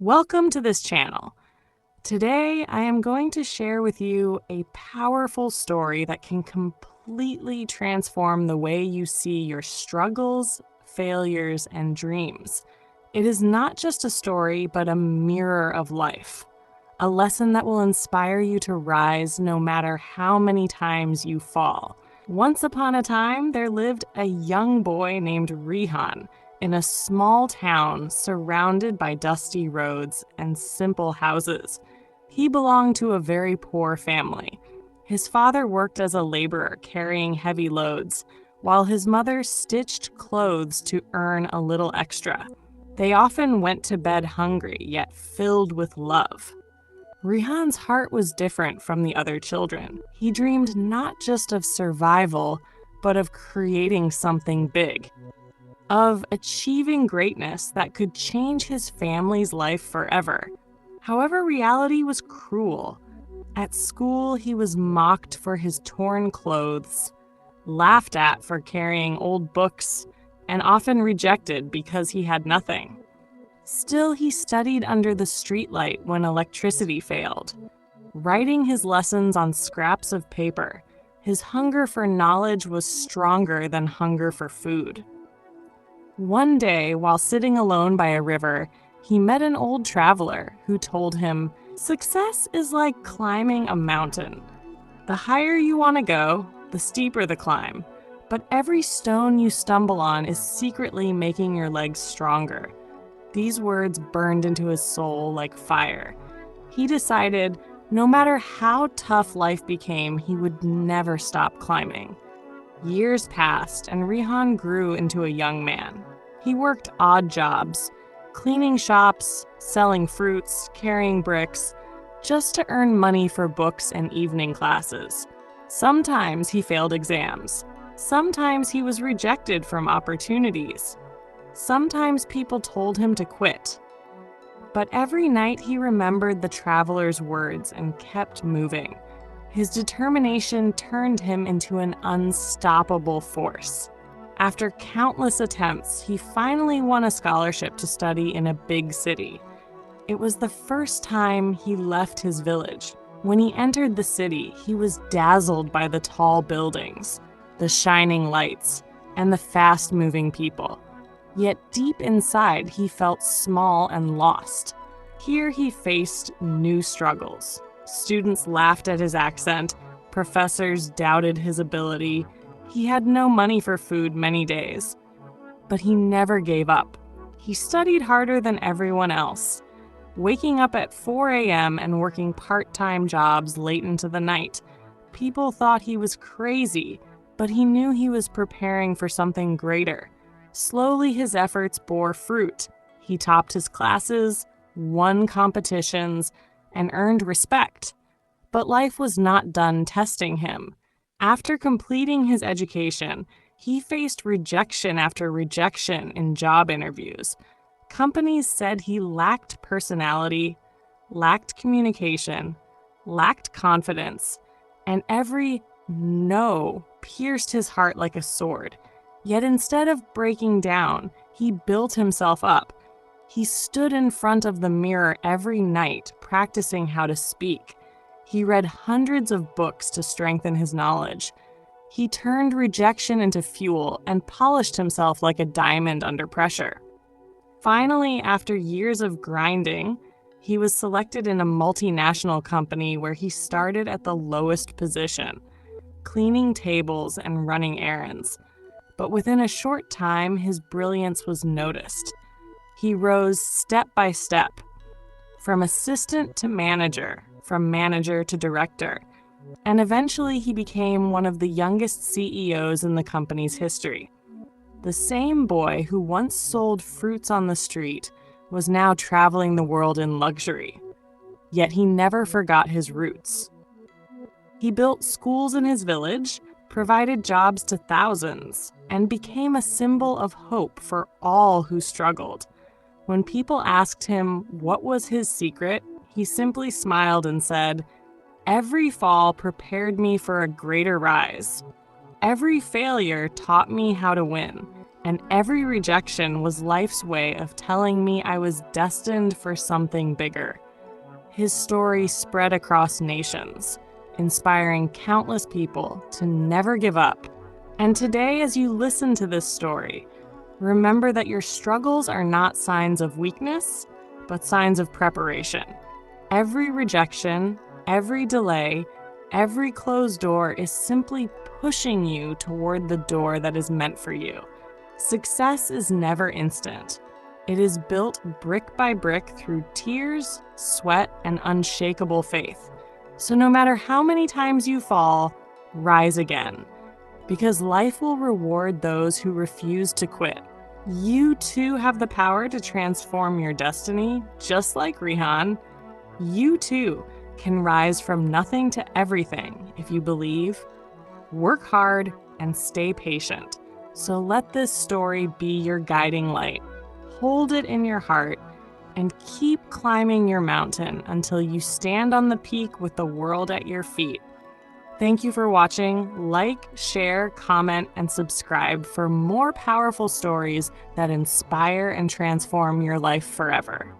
Welcome to this channel. Today, I am going to share with you a powerful story that can completely transform the way you see your struggles, failures, and dreams. It is not just a story, but a mirror of life. A lesson that will inspire you to rise no matter how many times you fall. Once upon a time, there lived a young boy named Rihan in a small town surrounded by dusty roads and simple houses. He belonged to a very poor family. His father worked as a laborer carrying heavy loads, while his mother stitched clothes to earn a little extra. They often went to bed hungry, yet filled with love. Rihan's heart was different from the other children. He dreamed not just of survival, but of creating something big, of achieving greatness that could change his family's life forever. However, reality was cruel. At school, he was mocked for his torn clothes, laughed at for carrying old books, and often rejected because he had nothing. Still, he studied under the streetlight when electricity failed, writing his lessons on scraps of paper. His hunger for knowledge was stronger than hunger for food. One day, while sitting alone by a river, he met an old traveler who told him, "Success is like climbing a mountain. The higher you want to go, the steeper the climb. But every stone you stumble on is secretly making your legs stronger." These words burned into his soul like fire. He decided, no matter how tough life became, he would never stop climbing. Years passed, and Rihan grew into a young man. He worked odd jobs, cleaning shops, selling fruits, carrying bricks, just to earn money for books and evening classes. Sometimes he failed exams. Sometimes he was rejected from opportunities. Sometimes people told him to quit. But every night he remembered the traveler's words and kept moving. His determination turned him into an unstoppable force. After countless attempts, he finally won a scholarship to study in a big city. It was the first time he left his village. When he entered the city, he was dazzled by the tall buildings, the shining lights, and the fast-moving people. Yet deep inside, he felt small and lost. Here he faced new struggles. Students laughed at his accent, professors doubted his ability. He had no money for food many days. But he never gave up. He studied harder than everyone else, waking up at 4 a.m. and working part-time jobs late into the night. People thought he was crazy, but he knew he was preparing for something greater. Slowly, his efforts bore fruit. He topped his classes, won competitions, and earned respect. But life was not done testing him. After completing his education, he faced rejection after rejection in job interviews. Companies said he lacked personality, lacked communication, lacked confidence, and every no pierced his heart like a sword. Yet instead of breaking down, he built himself up. He stood in front of the mirror every night, practicing how to speak. He read hundreds of books to strengthen his knowledge. He turned rejection into fuel and polished himself like a diamond under pressure. Finally, after years of grinding, he was selected in a multinational company where he started at the lowest position, cleaning tables and running errands. But within a short time, his brilliance was noticed. He rose step by step, from assistant to manager, from manager to director, and eventually he became one of the youngest CEOs in the company's history. The same boy who once sold fruits on the street was now traveling the world in luxury. Yet he never forgot his roots. He built schools in his village, provided jobs to thousands, and became a symbol of hope for all who struggled. When people asked him what was his secret, he simply smiled and said, "Every fall prepared me for a greater rise. Every failure taught me how to win, and every rejection was life's way of telling me I was destined for something bigger. His story spread across nations, inspiring countless people to never give up. And today, as you listen to this story, remember that your struggles are not signs of weakness, but signs of preparation. Every rejection, every delay, every closed door is simply pushing you toward the door that is meant for you. Success is never instant. It is built brick by brick through tears, sweat, and unshakable faith. So no matter how many times you fall, rise again. Because life will reward those who refuse to quit. You too have the power to transform your destiny, just like Rihan. You too can rise from nothing to everything if you believe, work hard, and stay patient. So let this story be your guiding light. Hold it in your heart and keep climbing your mountain until you stand on the peak with the world at your feet. Thank you for watching. Like, share, comment, and subscribe for more powerful stories that inspire and transform your life forever.